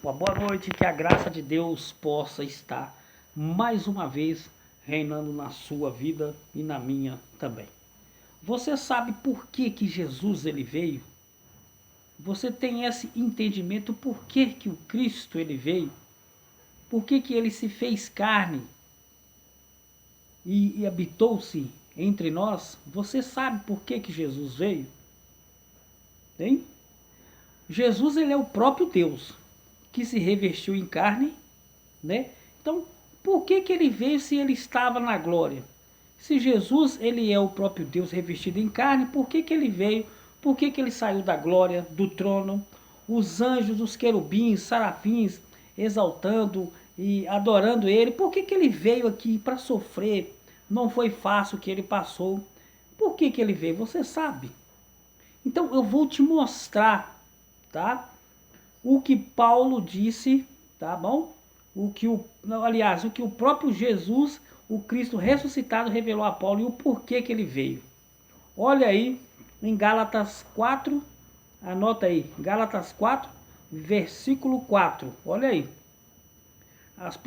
Uma boa noite, que a graça de Deus possa estar mais uma vez reinando na sua vida e na minha também. Você sabe por que que Jesus ele veio? Você tem esse entendimento por que que o Cristo ele veio? Por que que ele se fez carne e habitou-se entre nós? Você sabe por que que Jesus veio? Hein? Jesus ele é o próprio Deus que se revestiu em carne, né? Então, por que que ele veio se ele estava na glória? Se Jesus ele é o próprio Deus revestido em carne, por que que ele veio? Por que que ele saiu da glória, do trono? Os anjos, os querubins, serafins, exaltando e adorando ele. Por que que ele veio aqui para sofrer? Não foi fácil o que ele passou. Por que que ele veio? Você sabe? Então eu vou te mostrar, tá? O que Paulo disse, tá bom? O que o próprio Jesus, o Cristo ressuscitado, revelou a Paulo e o porquê que ele veio. Olha aí em Gálatas 4, anota aí, Gálatas 4, versículo 4. Olha aí.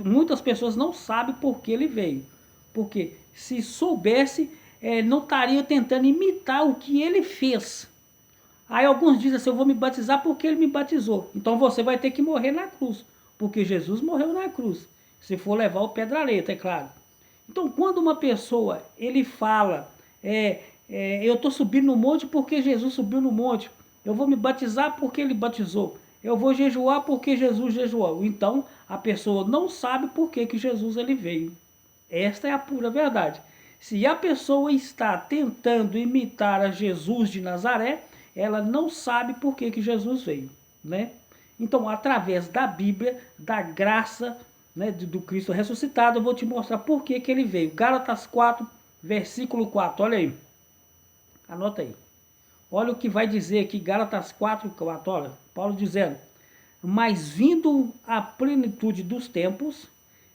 Muitas pessoas não sabem por que ele veio. Porque se soubesse, não estaria tentando imitar o que ele fez. Aí alguns dizem assim, eu vou me batizar porque ele me batizou. Então você vai ter que morrer na cruz. Porque Jesus morreu na cruz. Se for levar o pedraleta, é claro. Então quando uma pessoa, ele fala, eu estou subindo no monte porque Jesus subiu no monte. Eu vou me batizar porque ele batizou. Eu vou jejuar porque Jesus jejuou. Então a pessoa não sabe por que que Jesus ele veio. Esta é a pura verdade. Se a pessoa está tentando imitar a Jesus de Nazaré, ela não sabe por que que Jesus veio, né? Então, através da Bíblia, da graça, né, do Cristo ressuscitado, eu vou te mostrar por que que ele veio. Gálatas 4, versículo 4, olha aí. Anota aí. Olha o que vai dizer aqui, Gálatas 4, 4, olha. Paulo dizendo, mas vindo a plenitude dos tempos,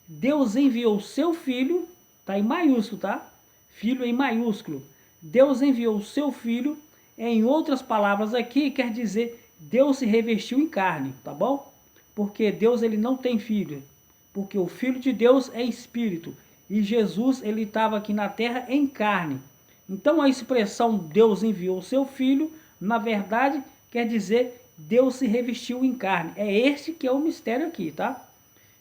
Deus enviou seu Filho, tá em maiúsculo, tá? Filho em maiúsculo. Deus enviou seu Filho, em outras palavras aqui, quer dizer, Deus se revestiu em carne, tá bom? Porque Deus ele não tem filho, porque o Filho de Deus é Espírito, e Jesus ele estava aqui na terra em carne. Então a expressão Deus enviou seu Filho, na verdade, quer dizer Deus se revestiu em carne. É este que é o mistério aqui, tá?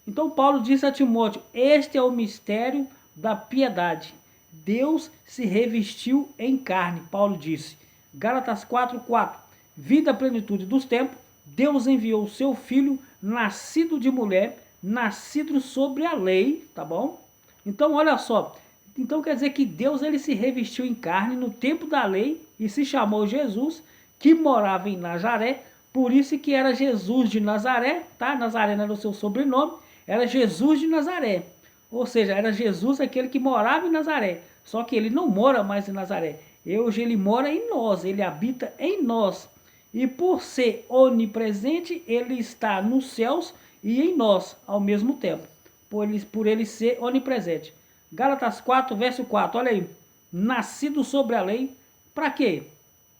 Então Paulo disse a Timóteo, este é o mistério da piedade. Deus se revestiu em carne, Paulo disse. Gálatas 4, 4. Vida a plenitude dos tempos, Deus enviou o seu filho, nascido de mulher, nascido sobre a lei, tá bom? Então olha só, então quer dizer que Deus ele se revestiu em carne no tempo da lei e se chamou Jesus, que morava em Nazaré, por isso que era Jesus de Nazaré, tá? Nazaré era o seu sobrenome, era Jesus de Nazaré. Ou seja, era Jesus aquele que morava em Nazaré. Só que ele não mora mais em Nazaré. Hoje ele mora em nós, ele habita em nós. E por ser onipresente, ele está nos céus e em nós ao mesmo tempo. Por ele ser onipresente. Gálatas 4, verso 4, olha aí. Nascido sobre a lei, para quê?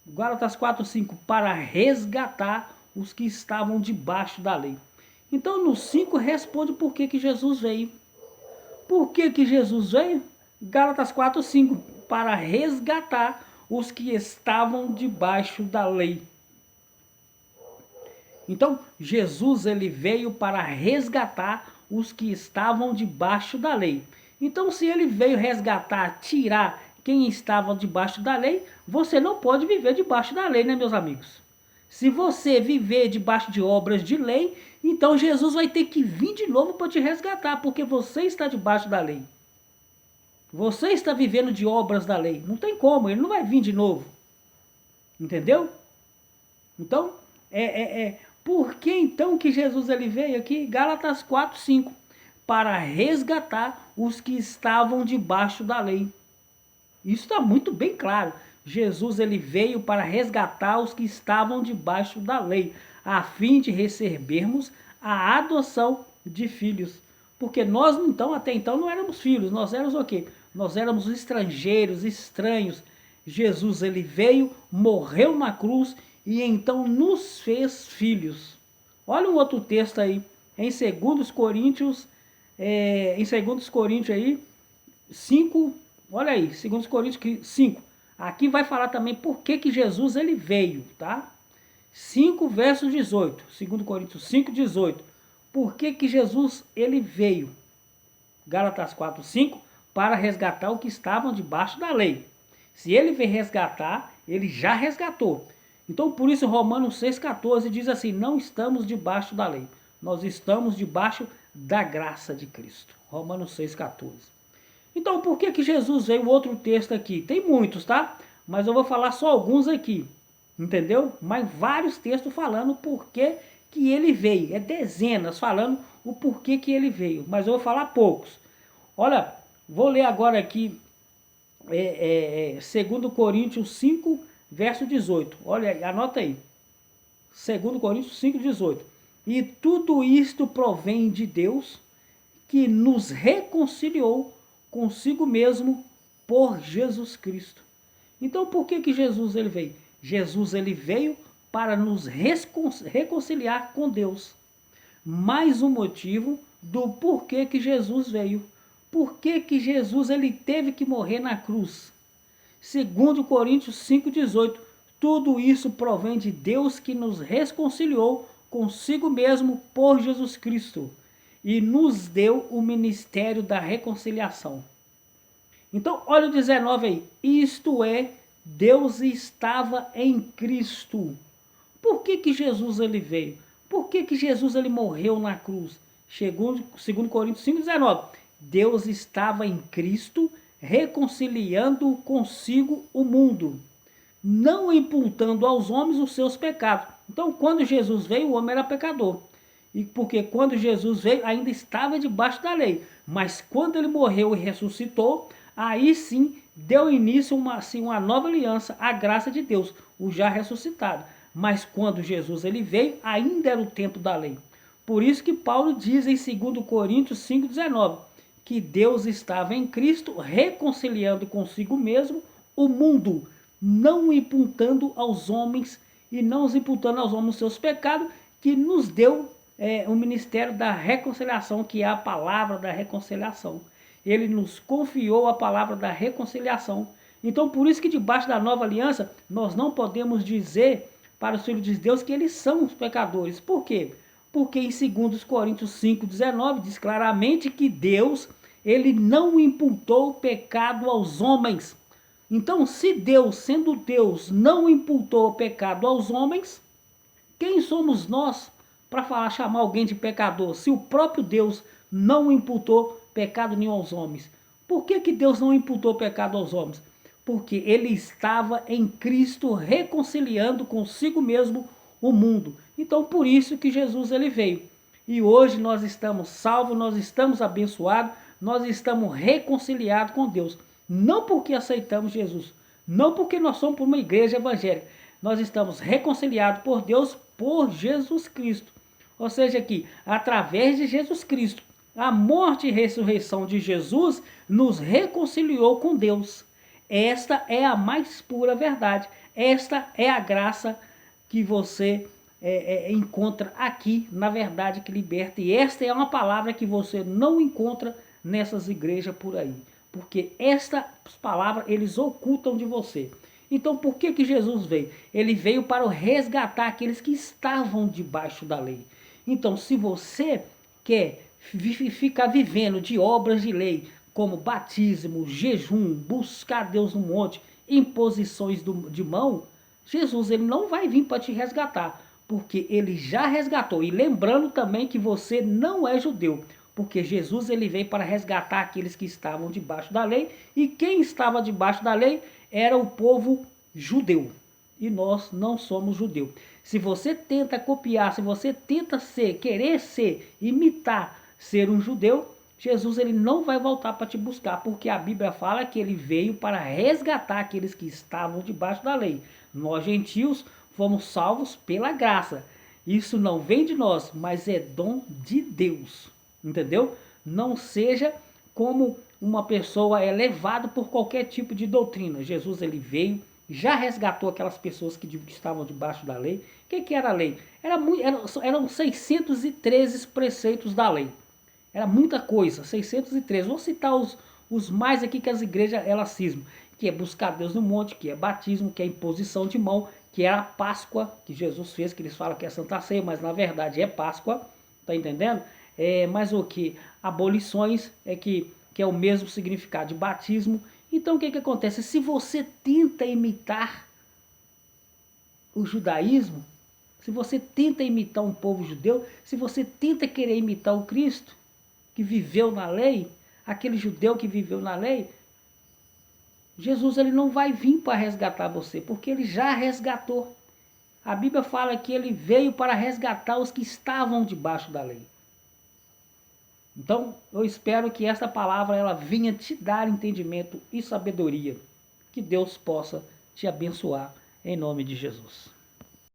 Gálatas 4, 5, para resgatar os que estavam debaixo da lei. Então no 5 responde por que que Jesus veio. Por que que Jesus veio? Gálatas 4, 5, para resgatar os que estavam debaixo da lei. Então, Jesus ele veio para resgatar os que estavam debaixo da lei. Então, se ele veio resgatar, tirar quem estava debaixo da lei, você não pode viver debaixo da lei, né, meus amigos? Se você viver debaixo de obras de lei, então Jesus vai ter que vir de novo para te resgatar, porque você está debaixo da lei. Você está vivendo de obras da lei. Não tem como, ele não vai vir de novo. Entendeu? Então, por que então que Jesus ele veio aqui? Gálatas 4, 5. Para resgatar os que estavam debaixo da lei. Isso está muito bem claro. Jesus ele veio para resgatar os que estavam debaixo da lei, a fim de recebermos a adoção de filhos. Porque nós então, até então, não éramos filhos, nós éramos o quê? Nós éramos estrangeiros, estranhos. Jesus ele veio, morreu na cruz e então nos fez filhos. Olha um outro texto aí, em 2 Coríntios, em 2 Coríntios aí, 5, olha aí, 2 Coríntios 5. Aqui vai falar também por que Jesus ele veio, tá? 5 verso 18, 2 Coríntios 5, 18. Por que Jesus ele veio? Gálatas 4, 5, para resgatar o que estavam debaixo da lei. Se ele veio resgatar, ele já resgatou. Então, por isso, Romanos 6,14 diz assim, não estamos debaixo da lei, nós estamos debaixo da graça de Cristo. Romanos 6,14. Então, por que Jesus veio? Outro texto aqui, tem muitos, tá? Mas eu vou falar só alguns aqui, entendeu? Mas vários textos falando por que ele veio, é dezenas falando o porquê que ele veio, mas eu vou falar poucos. Olha, vou ler agora aqui 2 Coríntios 5, verso 18. Olha aí, anota aí. 2 Coríntios 5, 18. E tudo isto provém de Deus, que nos reconciliou consigo mesmo por Jesus Cristo. Então, por que Jesus ele veio? Jesus ele veio para nos reconciliar com Deus. Mais um motivo do porquê que Jesus veio. Por que Jesus ele teve que morrer na cruz? 2 Coríntios 5,18. Tudo isso provém de Deus que nos reconciliou consigo mesmo por Jesus Cristo e nos deu o ministério da reconciliação. Então, olha o 19 aí. Isto é, Deus estava em Cristo. Por que Jesus ele veio? Por que Jesus ele morreu na cruz? Segundo 2 Coríntios 5,19. Deus estava em Cristo, reconciliando consigo o mundo, não imputando aos homens os seus pecados. Então, quando Jesus veio, o homem era pecador. E porque quando Jesus veio, ainda estava debaixo da lei. Mas quando ele morreu e ressuscitou, aí sim deu início uma nova aliança, a graça de Deus, o já ressuscitado. Mas quando Jesus ele veio, ainda era o tempo da lei. Por isso que Paulo diz em 2 Coríntios 5,19, que Deus estava em Cristo reconciliando consigo mesmo o mundo, não imputando aos homens e não os imputando aos homens os seus pecados, que nos deu o ministério da reconciliação, que é a palavra da reconciliação. Ele nos confiou a palavra da reconciliação. Então, por isso que debaixo da nova aliança, nós não podemos dizer para os filhos de Deus que eles são os pecadores. Por quê? Porque em 2 Coríntios 5,19 diz claramente que Deus, ele não imputou o pecado aos homens. Então, se Deus, sendo Deus, não imputou o pecado aos homens, quem somos nós para chamar alguém de pecador, se o próprio Deus não imputou pecado nenhum aos homens? Por que Deus não imputou pecado aos homens? Porque ele estava em Cristo reconciliando consigo mesmo o mundo. Então, por isso que Jesus ele veio. E hoje nós estamos salvos, nós estamos abençoados, nós estamos reconciliados com Deus. Não porque aceitamos Jesus, não porque nós somos uma igreja evangélica. Nós estamos reconciliados por Deus por Jesus Cristo. Ou seja, que através de Jesus Cristo, a morte e ressurreição de Jesus nos reconciliou com Deus. Esta é a mais pura verdade. Esta é a graça que você encontra aqui na verdade que liberta. E esta é uma palavra que você não encontra nessas igrejas por aí. Porque estas palavras eles ocultam de você. Então, por que Jesus veio? Ele veio para resgatar aqueles que estavam debaixo da lei. Então, se você quer ficar vivendo de obras de lei, como batismo, jejum, buscar Deus no monte, imposições de mão, Jesus ele não vai vir para te resgatar, porque ele já resgatou. E lembrando também que você não é judeu, porque Jesus ele veio para resgatar aqueles que estavam debaixo da lei, e quem estava debaixo da lei era o povo judeu. E nós não somos judeus. Se você tenta copiar, se você tenta querer imitar ser um judeu, Jesus ele não vai voltar para te buscar, porque a Bíblia fala que ele veio para resgatar aqueles que estavam debaixo da lei. Nós gentios fomos salvos pela graça. Isso não vem de nós, mas é dom de Deus. Entendeu? Não seja como uma pessoa levada por qualquer tipo de doutrina. Jesus ele veio, já resgatou aquelas pessoas que estavam debaixo da lei, O que era a lei? Eram 613 preceitos da lei. Era muita coisa, 613. Vou citar os mais aqui que as igrejas elas cismam, que é buscar Deus no monte, que é batismo, que é imposição de mão, que é a Páscoa, que Jesus fez, que eles falam que é Santa Ceia, mas na verdade é Páscoa, tá entendendo? Mas o que? Abolições, que é o mesmo significado de batismo. Então o que acontece? Se você tenta imitar o judaísmo, se você tenta imitar um povo judeu, se você tenta querer imitar o Cristo, que viveu na lei, aquele judeu que viveu na lei, Jesus ele não vai vir para resgatar você, porque ele já resgatou. A Bíblia fala que ele veio para resgatar os que estavam debaixo da lei. Então, eu espero que essa palavra ela venha te dar entendimento e sabedoria. Que Deus possa te abençoar em nome de Jesus.